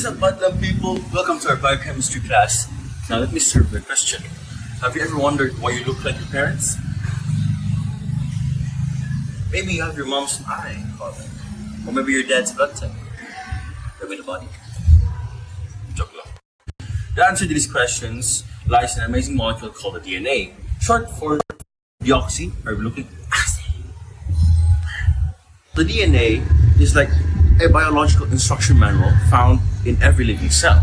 What's up, Madlam people? Welcome to our biochemistry class. Now let me serve you a question. Have you ever wondered why you look like your parents? Maybe you have your mom's eye color. Or maybe your dad's blood type. Maybe the body. Joke lang. The answer to these questions lies in an amazing molecule called the DNA, short for deoxyribonucleic acid. The DNA is like a biological instruction manual found in every living cell.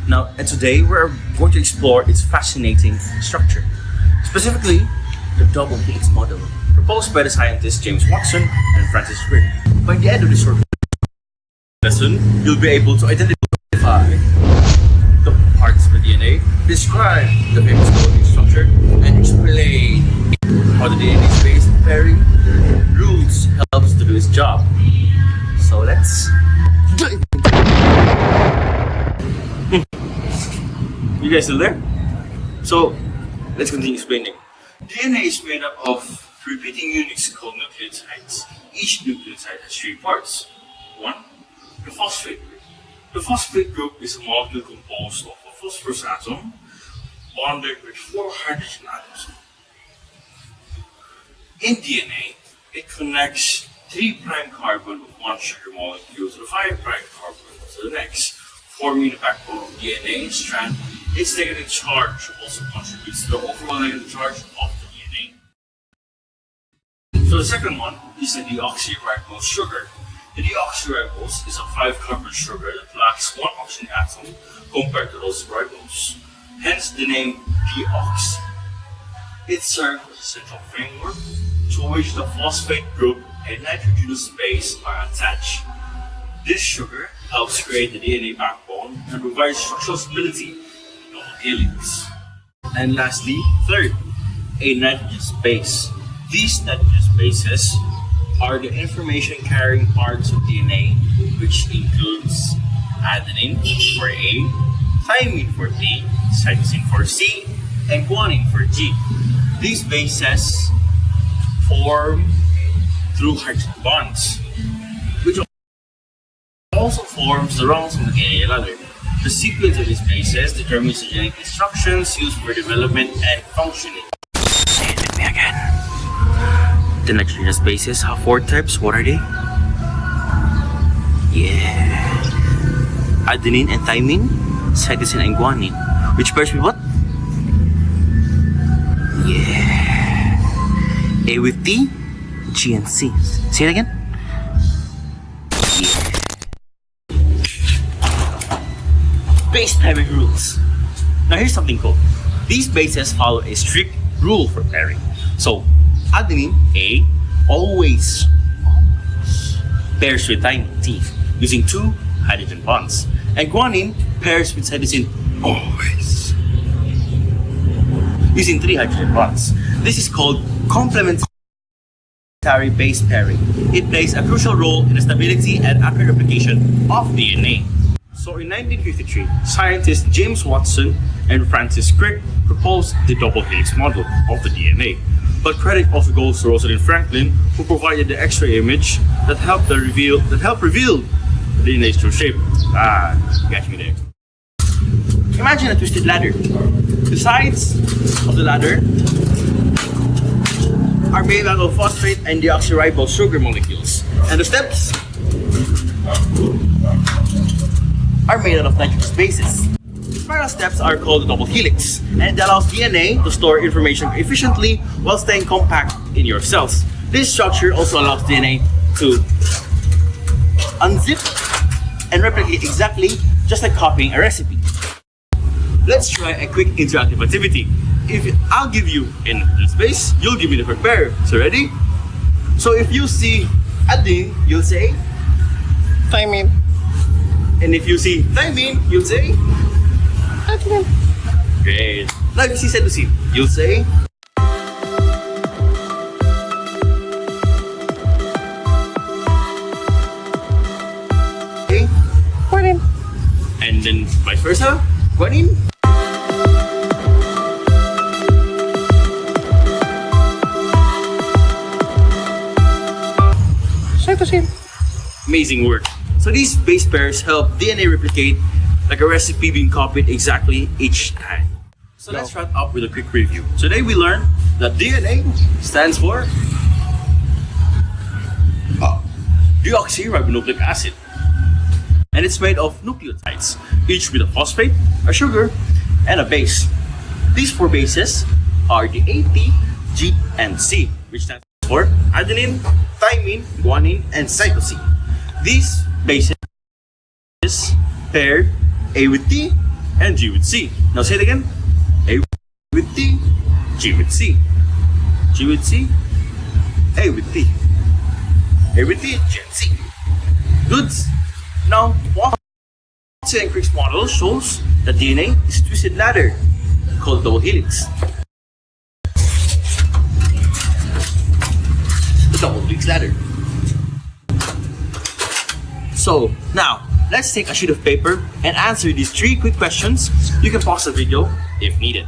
Now, and today we're going to explore its fascinating structure. Specifically, the Double Helix Model, proposed by the scientists James Watson and Francis Crick. By the end of this short lesson, you'll be able to identify the parts of the DNA, describe the famous double structure, and explain how the DNA-based pairing rules helps to do its job. So let's dive in. You guys still there? So let's continue explaining. DNA is made up of repeating units called nucleotides. Each nucleotide has three parts. One, the phosphate group. The phosphate group is a molecule composed of a phosphorus atom bonded with 4 hydrogen atoms. In DNA, it connects 3' carbon of one sugar molecule to the 5' carbon to the next, forming the backbone of DNA strand. Its negative charge also contributes to the overall negative charge of the DNA. So the second one is the deoxyribose sugar. The deoxyribose is a 5-carbon sugar that lacks 1 oxygen atom compared to those ribose. Hence the name deox. It serves as a central framework to which the phosphate group and nitrogenous base are attached. This sugar helps create the DNA backbone and provides structural stability in double helix. And lastly, third, a nitrogenous base. These nitrogenous bases are the information-carrying parts of DNA, which includes adenine for A, thymine for T, cytosine for C, and guanine for G. These bases form through hydrogen bonds, which also forms the rungs of the DNA ladder. The sequence of these bases determines the genetic instructions used for development and functioning. Say it with me again. The nitrogenous bases have 4 types. What are they? Yeah. Adenine and thymine, cytosine and guanine. Which pairs with what? Yeah. A with T, G and C. Say it again. Yeah. Base pairing rules. Now here's something cool. These bases follow a strict rule for pairing. So adenine, A, always pairs with thymine, T, using 2 hydrogen bonds. And guanine pairs with cytosine always using 3 hydrogen bonds. This is called complementary base pairing. It plays a crucial role in the stability and accurate replication of DNA. So in 1953, scientists James Watson and Francis Crick proposed the double helix model of the DNA. But credit also goes to Rosalind Franklin, who provided the X-ray image that helped reveal the DNA's true shape. Ah, got me there. Imagine a twisted ladder. The sides of the ladder are made out of phosphate and deoxyribose sugar molecules, and the steps are made out of nitrogenous bases. Spiral steps are called the double helix, and it allows DNA to store information efficiently while staying compact in your cells. This structure also allows DNA to unzip and replicate exactly just like copying a recipe. Let's try a quick interactive activity. I'll give you in space, you'll give me the prepare. So ready? So if you see adenine, you'll say thymine. And if you see thymine, you'll say adenine. Great. Now if you see cytosine, you'll say guanine. And then vice versa, guanine. Cytosine. Amazing work. So these base pairs help DNA replicate like a recipe being copied exactly each time. So let's start up with a quick review. Today we learned that DNA stands for deoxyribonucleic acid. And it's made of nucleotides, each with a phosphate, a sugar, and a base. These four bases are the A, T, G, and C, which stands for adenine, thymine, guanine, and cytosine. These bases pair A with T and G with C. Now say it again. A with T, G with C. G with C, A with T. A with T, G and C. Goods. Now, Watson and Crick's model shows that DNA is a twisted ladder called double helix. The double helix ladder. So, now, let's take a sheet of paper and answer these 3 quick questions. You can pause the video if needed.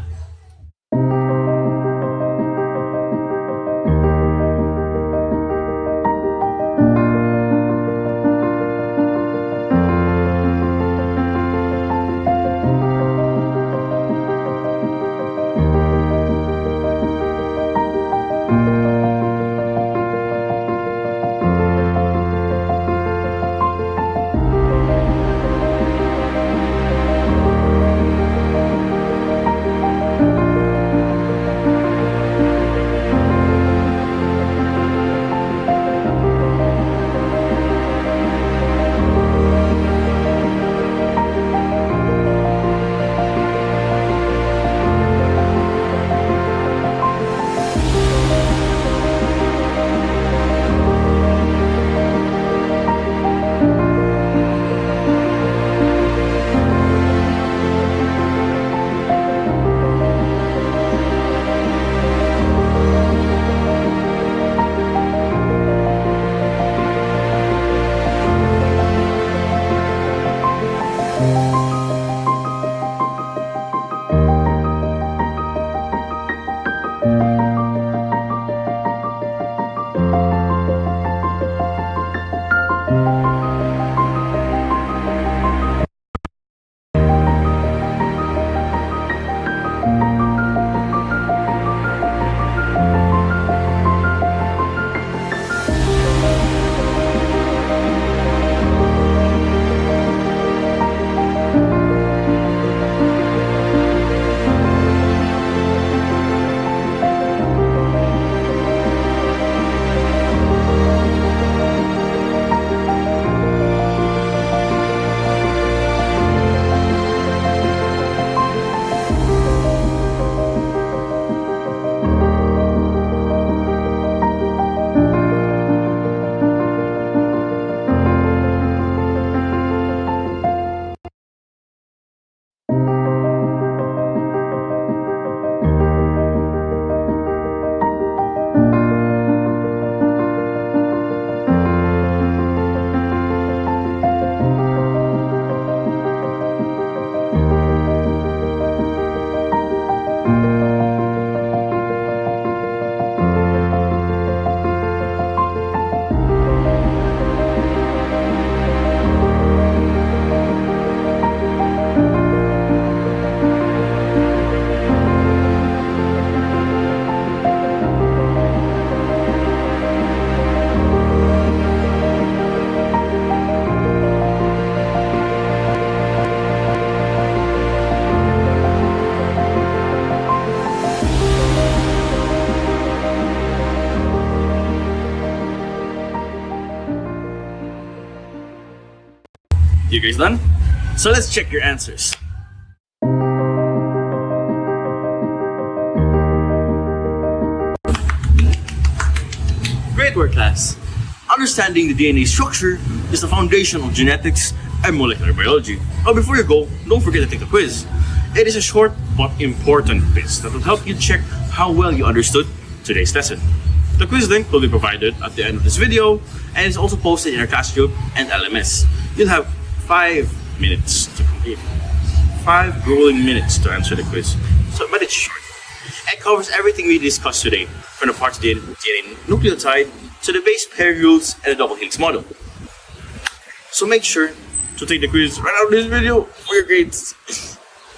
You guys done? So let's check your answers. Great work, class. Understanding the DNA structure is the foundation of genetics and molecular biology. But before you go, don't forget to take the quiz. It is a short but important quiz that will help you check how well you understood today's lesson. The quiz link will be provided at the end of this video and is also posted in our class group and LMS. You'll have 5 minutes to complete. 5 grueling minutes to answer the quiz. But it's short. It covers everything we discussed today, from the parts of the DNA nucleotide to the base pair rules and the double helix model. So make sure So take the quiz right out of this video for your grades.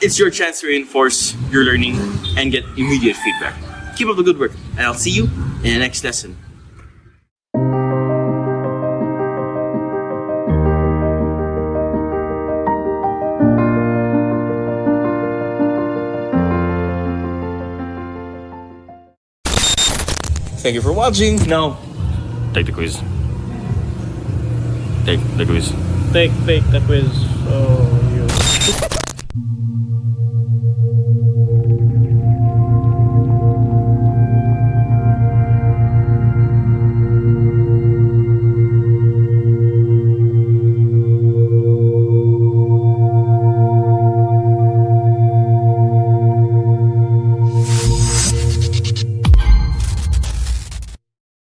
It's your chance to reinforce your learning and get immediate feedback. Keep up the good work, and I'll see you in the next lesson. Thank you for watching. Now, take the quiz. Take the quiz. Take the quiz. Oh, you.